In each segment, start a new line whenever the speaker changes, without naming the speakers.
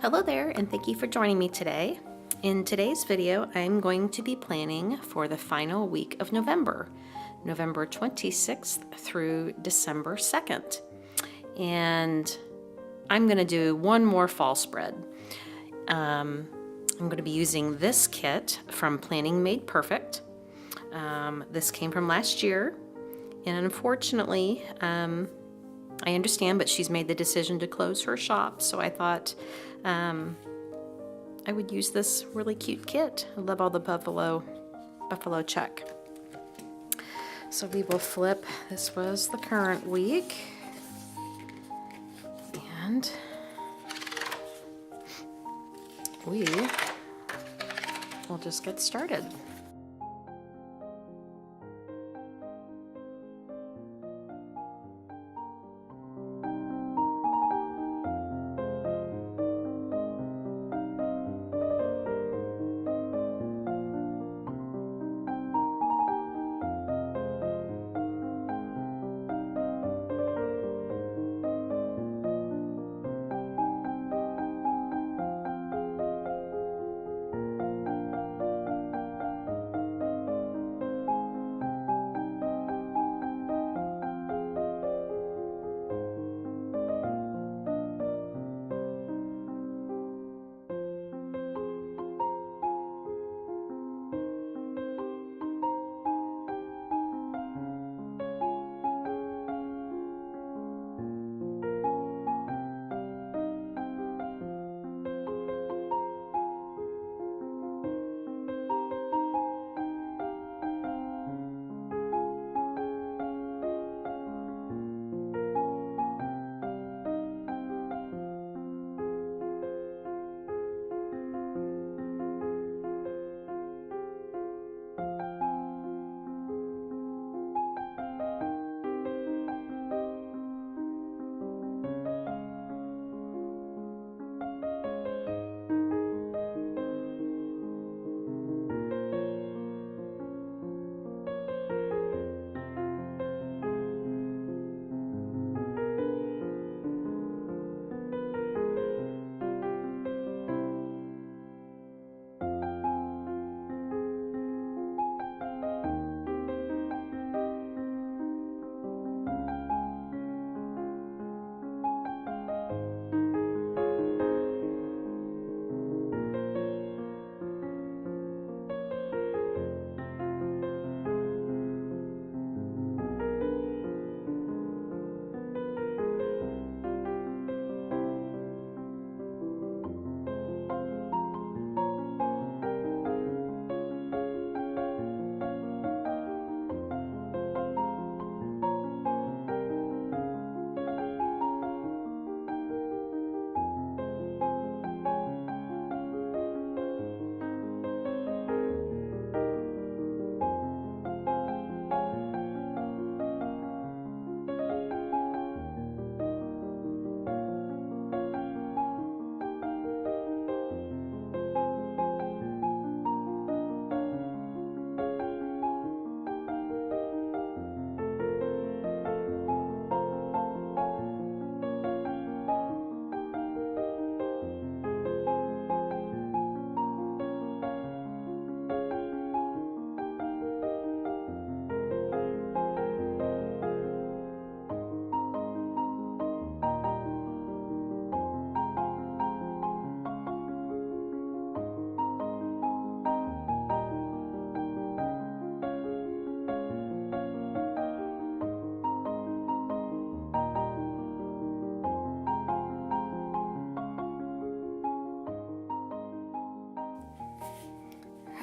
Hello there, and thank you for joining me today. In today's video, I'm going to be planning for the final week of November, November 26th through December 2nd. And I'm going to do one more fall spread. I'm going to be using this kit from Planning Made Perfect. This came from last year, and unfortunately, I understand, but she's made the decision to close her shop, so I thought I would use this really cute kit. I love all the buffalo check. So we will flip. This was the current week, and we will just get started.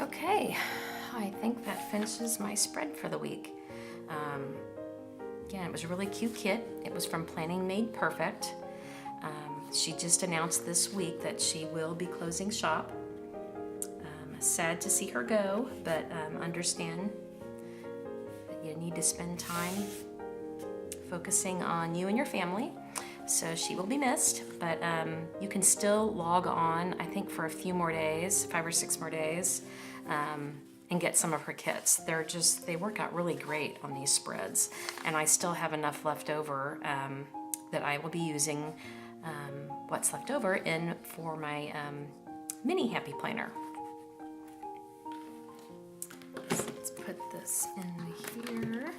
Okay, I think that finishes my spread for the week. Again, it was a really cute kit. It was from Planning Made Perfect. She just announced this week that she will be closing shop. Sad to see her go, but understand that you need to spend time focusing on you and your family. So she will be missed, but you can still log on, I think, for a few more days, 5 or 6 more days, and get some of her kits. They work out really great on these spreads, and I still have enough left over that I will be using what's left over in for my mini Happy Planner. So let's put this in here.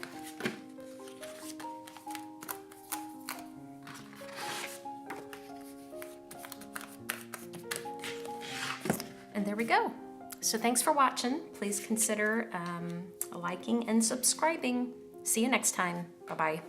And there we go. So thanks for watching. Please consider liking and subscribing. See you next time. Bye-bye.